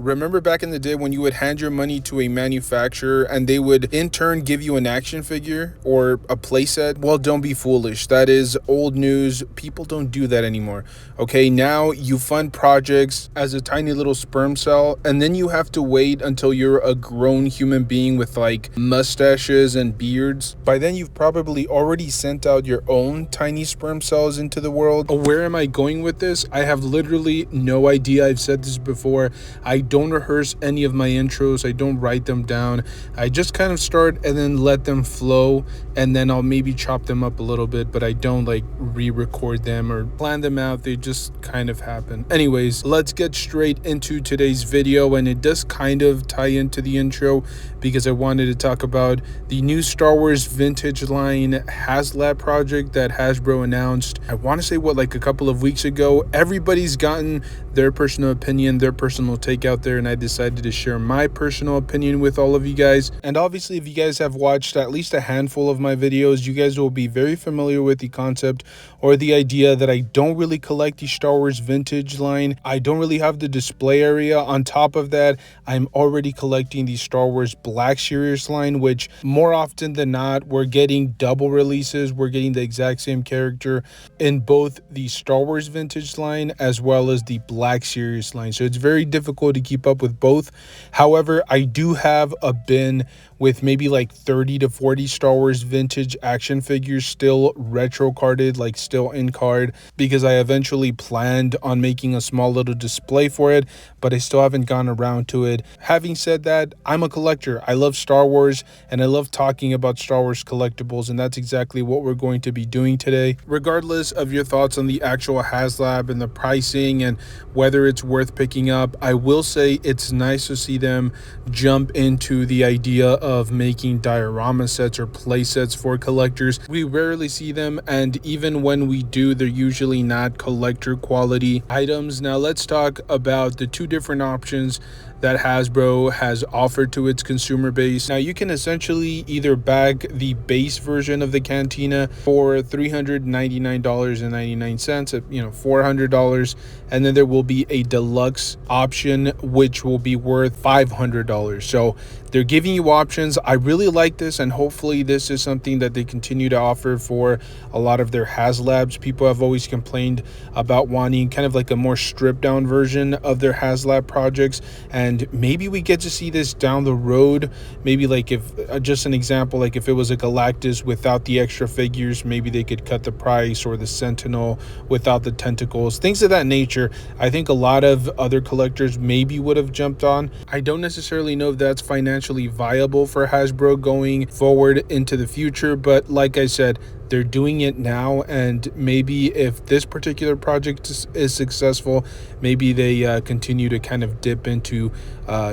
Remember back in the day when you would hand your money to a manufacturer and they would in turn give you an action figure or a playset? Well, don't be foolish. That is old news. People don't do that anymore. Okay, now you fund projects as a tiny little sperm cell, and then you have to wait until you're a grown human being with like mustaches and beards. By then, you've probably already sent out your own tiny sperm cells into the world. Where am I going with this? I have literally no idea. I've said this before. I don't rehearse any of my intros. I don't write them down. I just kind of start and then let them flow, and then I'll maybe chop them up a little bit, but I don't like re-record them or plan them out. They just kind of happen. Anyways, let's get straight into today's video, and it does kind of tie into the intro because I wanted to talk about the new Star Wars vintage line Haslab project that Hasbro announced. I want to say like a couple of weeks ago. Everybody's gotten their personal opinion, their personal take out there, and I decided to share my personal opinion with all of you guys. And obviously, if you guys have watched at least a handful of my videos, you guys will be very familiar with the concept or the idea that I don't really collect the Star Wars vintage line. I don't really have the display area. On top of that, I'm already collecting the Star Wars Black Series line, which more often than not, we're getting double releases. We're getting the exact same character in both the Star Wars vintage line as well as the Black Series line. So it's very difficult to keep up with both. However, I do have a bin with maybe like 30 to 40 Star Wars vintage action figures still retro carded, like still in card, because I eventually planned on making a small little display for it, but I still haven't gone around to it. Having said that, I'm a collector. I love Star Wars and I love talking about Star Wars collectibles, and that's exactly what we're going to be doing today. Regardless of your thoughts on the actual Haslab and the pricing and whether it's worth picking up, I will say it's nice to see them jump into the idea of making diorama sets or play sets for collectors. We rarely see them, and even when we do, they're usually not collector quality items. Now let's talk about the two different options that Hasbro has offered to its consumer base. Now you can essentially either bag the base version of the Cantina for $399.99, $400, and then there will be a deluxe option which will be worth $500. So they're giving you options. I really like this, and hopefully this is something that they continue to offer for a lot of their Haslabs. People have always complained about wanting kind of like a more stripped down version of their Haslab projects, and maybe we get to see this down the road. Maybe like if just an example, like if it was a Galactus without the extra figures, maybe they could cut the price, or the Sentinel without the tentacles, things of that nature. I think a lot of other collectors maybe would have jumped on. I don't necessarily know if that's financially viable for Hasbro going forward into the future, but like I said, they're doing it now, and maybe if this particular project is successful, maybe they continue to kind of dip into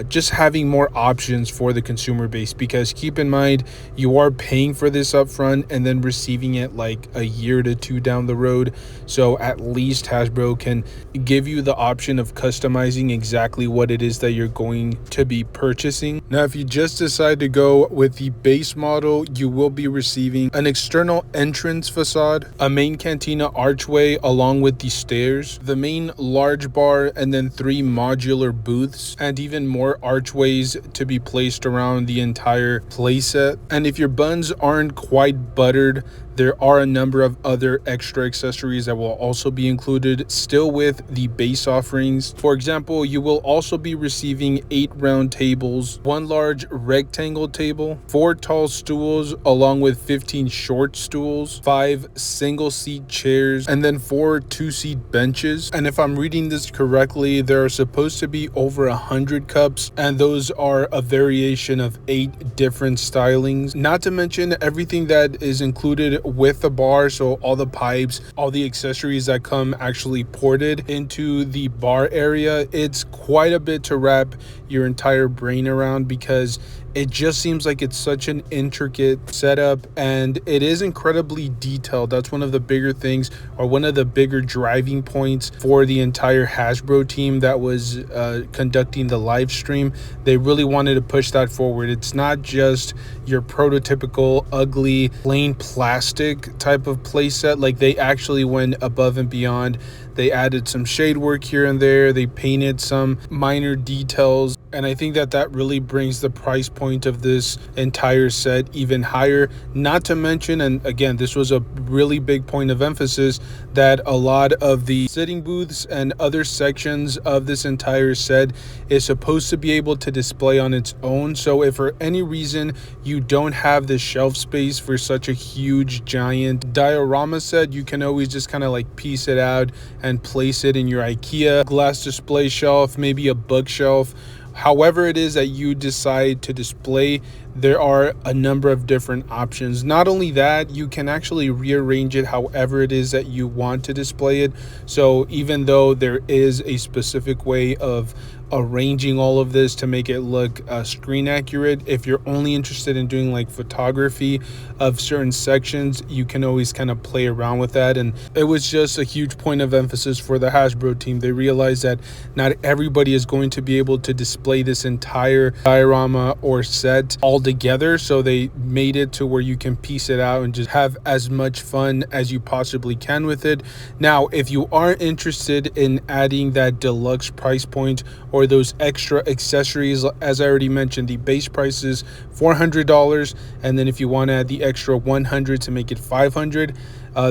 just having more options for the consumer base, because keep in mind, you are paying for this up front and then receiving it like a year to two down the road. So at least Hasbro can give you the option of customizing exactly what it is that you're going to be purchasing. Now, if you just decide to go with the base model, you will be receiving an external entrance facade, a main Cantina archway along with the stairs, the main large bar, and then 3 modular booths, and even more archways to be placed around the entire playset. And if your buns aren't quite buttered, there are a number of other extra accessories that will also be included still with the base offerings. For example, you will also be receiving 8 round tables, 1 large rectangle table, 4 tall stools along with 15 short stools, 5 single seat chairs, and then 4 2-seat benches. And if I'm reading this correctly, there are supposed to be over 100 cups, and those are a variation of 8 different stylings, not to mention everything that is included with the bar. So all the pipes, all the accessories that come actually ported into the bar area. It's quite a bit to wrap your entire brain around, because it just seems like it's such an intricate setup, and it is incredibly detailed. That's one of the bigger things, or one of the bigger driving points for the entire Hasbro team that was conducting the live stream. They really wanted to push that forward. It's not just your prototypical ugly plain plastic type of playset. Like, they actually went above and beyond. They added some shade work here and there. They painted some minor details. And I think that really brings the price point of this entire set even higher. Not to mention, and again, this was a really big point of emphasis, that a lot of the sitting booths and other sections of this entire set is supposed to be able to display on its own. So if for any reason you don't have the shelf space for such a huge giant diorama set, you can always just kind of like piece it out and place it in your IKEA glass display shelf, maybe a bookshelf. However it is that you decide to display, there are a number of different options. Not only that, you can actually rearrange it however it is that you want to display it. So even though there is a specific way of arranging all of this to make it look screen accurate, if you're only interested in doing like photography of certain sections, you can always kind of play around with that. And it was just a huge point of emphasis for the Hasbro team. They realized that not everybody is going to be able to display this entire diorama or set all together, so they made it to where you can piece it out and just have as much fun as you possibly can with it. Now, if you are interested in adding that deluxe price point or those extra accessories, as I already mentioned, the base price is $400, and then if you want to add the extra $100 to make it $500,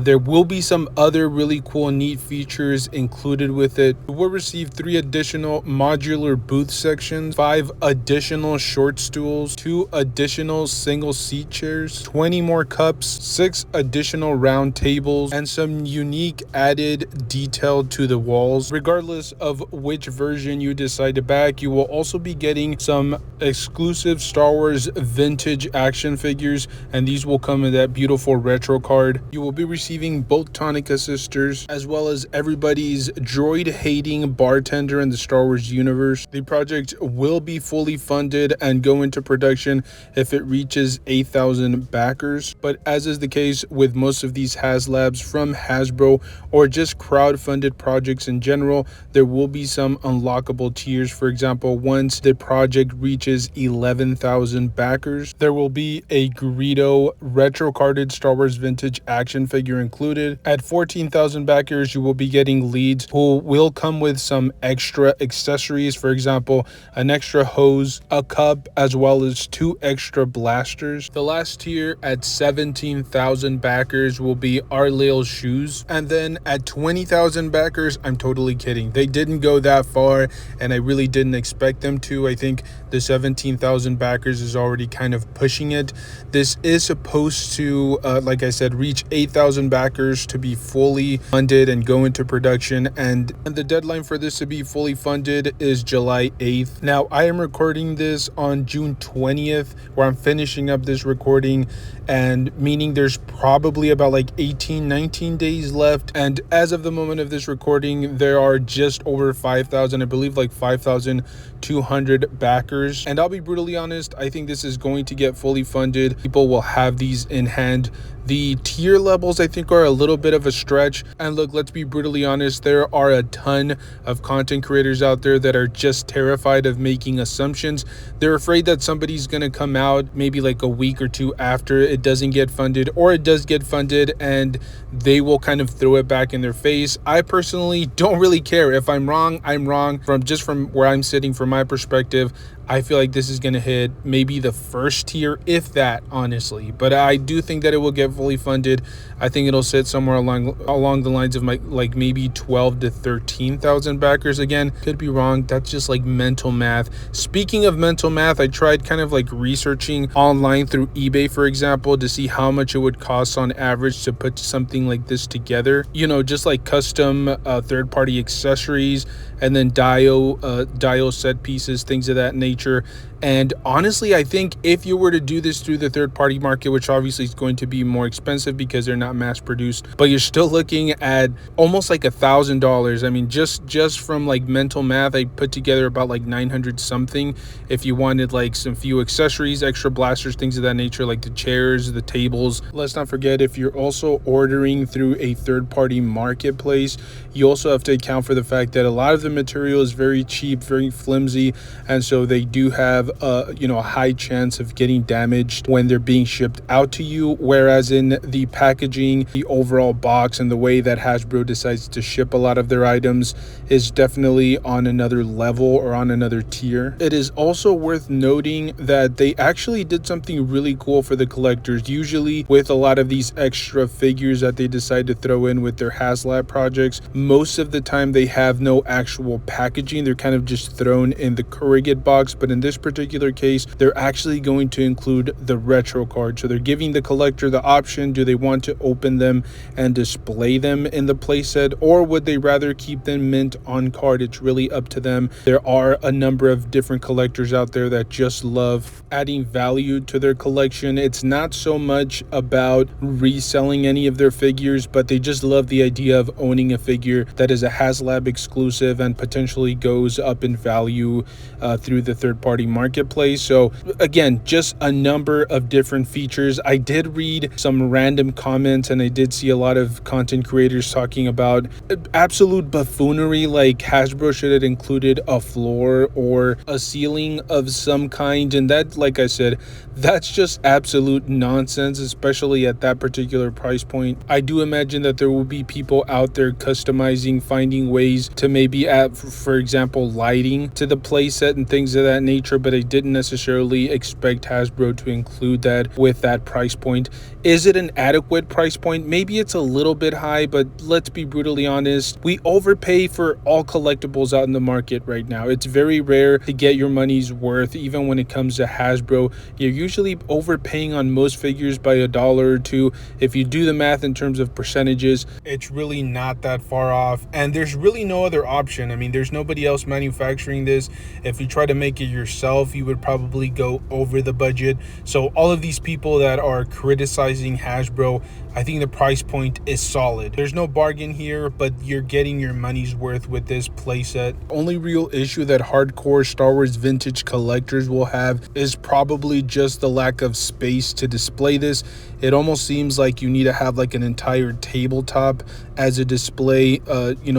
there will be some other really cool and neat features included with it. We'll receive 3 additional modular booth sections, 5 additional short stools, 2 additional single seat chairs, 20 more cups, 6 additional round tables, and some unique added detail to the walls. Regardless of which version you decide to back, you will also be getting some exclusive Star Wars vintage action figures, and these will come in that beautiful retro card. You will be receiving both Tonica sisters, as well as everybody's droid-hating bartender in the Star Wars universe. The project will be fully funded and go into production if it reaches 8,000 backers. But as is the case with most of these Haslabs from Hasbro or just crowd-funded projects in general, there will be some unlockable tiers. For example, once the project reaches 11,000 backers, there will be a Greedo retro-carded Star Wars vintage action figure included. At 14,000 backers, you will be getting leads who will come with some extra accessories. For example, an extra hose, a cup, as well as 2 extra blasters. The last tier at 17,000 backers will be Arlail's shoes. And then at 20,000 backers, I'm totally kidding, they didn't go that far, and I really didn't expect them to. I think the 17,000 backers is already kind of pushing it. This is supposed to, like I said, reach 8,000 backers to be fully funded and go into production, and the deadline for this to be fully funded is July 8th. Now, I am recording this on June 20th, where I'm finishing up this recording, and meaning there's probably about like 19 days left. And as of the moment of this recording, there are just over 5,000, I believe like 5,200 backers. And I'll be brutally honest, I think this is going to get fully funded. People will have these in hand. The tier levels, I think, are a little bit of a stretch. And look, let's be brutally honest, there are a ton of content creators out there that are just terrified of making assumptions. They're afraid that somebody's going to come out maybe like a week or 2 after it doesn't get funded, or it does get funded, and they will kind of throw it back in their face. I personally don't really care. If I'm wrong, I'm wrong. From where I'm sitting, from my perspective, I feel like this is going to hit maybe the first tier, if that, honestly. But I do think that it will get fully funded. I think it'll sit somewhere along the lines of like maybe 12 to 13,000 backers. Again, could be wrong. That's just like mental math. Speaking of mental math, I tried kind of like researching online through eBay, for example, to see how much it would cost on average to put something like this together. You know, just like custom third-party accessories, and then dial set pieces, things of that nature. And honestly, I think if you were to do this through the third-party market, which obviously is going to be more expensive because they're not mass-produced, but you're still looking at almost like $1,000. I mean, just from like mental math, I put together about like 900 something. If you wanted like some few accessories, extra blasters, things of that nature, like the chairs, the tables. Let's not forget, if you're also ordering through a third-party marketplace, you also have to account for the fact that a lot of the material is very cheap, very flimsy, and so they do have a high chance of getting damaged when they're being shipped out to you. Whereas in the packaging, the overall box, and the way that Hasbro decides to ship a lot of their items is definitely on another level or on another tier. It is also worth noting that they actually did something really cool for the collectors. Usually with a lot of these extra figures that they decide to throw in with their Haslab projects, most of the time they have no actual packaging. They're kind of just thrown in the corrugate box, but in this particular case, they're actually going to include the retro card. So they're giving the collector the option: do they want to open them and display them in the playset, or would they rather keep them mint on card? It's really up to them. There are a number of different collectors out there that just love adding value to their collection. It's not so much about reselling any of their figures, but they just love the idea of owning a figure that is a Haslab exclusive and potentially goes up in value through the third-party marketplace. So again, just a number of different features. I did read some random comments and I did see a lot of content creators talking about absolute buffoonery, like Hasbro should have included a floor or a ceiling of some kind, and that, like I said, that's just absolute nonsense, especially at that particular price point. I do imagine that there will be people out there customizing, finding ways to maybe add, for example, lighting to the playset and things of that nature, but I didn't necessarily expect Hasbro to include that with that price point. Is it an adequate price point? Maybe it's a little bit high, but let's be brutally honest, we overpay for all collectibles out in the market right now. It's very rare to get your money's worth. Even when it comes to Hasbro, you're usually overpaying on most figures by $1 or $2. If you do the math in terms of percentages, it's really not that far off, and there's really no other option. I mean, there's nobody else manufacturing this. If you try to make it yourself, you would probably go over the budget. So all of these people that are criticizing Hasbro, I think the price point is solid. There's no bargain here, but you're getting your money's worth with this playset. Only real issue that hardcore Star Wars vintage collectors will have is probably just the lack of space to display this. It almost seems like you need to have like an entire tabletop as a display.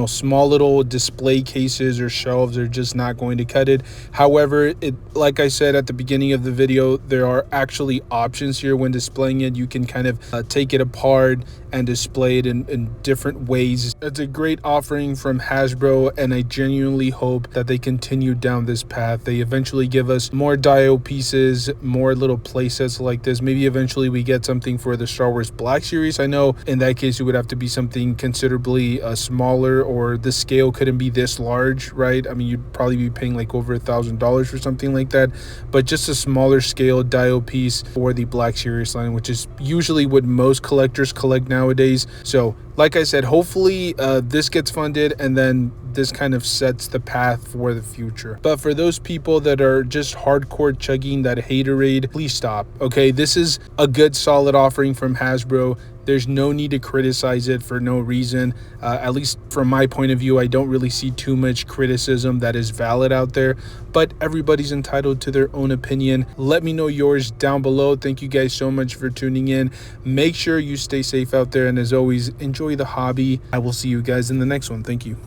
Small little display cases or shelves are just not going to cut it. However, like I said at the beginning of the video, there are actually options here when displaying it. You can kind of take it apart and display it in different ways. It's a great offering from Hasbro, and I genuinely hope that they continue down this path. They eventually give us more Dio pieces, more little play sets like this. Maybe eventually we get something for the Star Wars Black Series. I know in that case it would have to be something considerably smaller, or the scale couldn't be this large, right? I mean, you'd probably be paying like over $1,000 for something like that, but just a smaller scale Dio piece for the Black Series line, which is usually what most collectors collect nowadays. So like I said, hopefully this gets funded, and then this kind of sets the path for the future. But for those people that are just hardcore chugging that haterade, please stop. Okay, this is a good solid offering from Hasbro. There's no need to criticize it for no reason. At least from my point of view, I don't really see too much criticism that is valid out there, but everybody's entitled to their own opinion. Let me know yours down below. Thank you guys so much for tuning in. Make sure you stay safe out there, and as always, enjoy the hobby. I will see you guys in the next one. Thank you.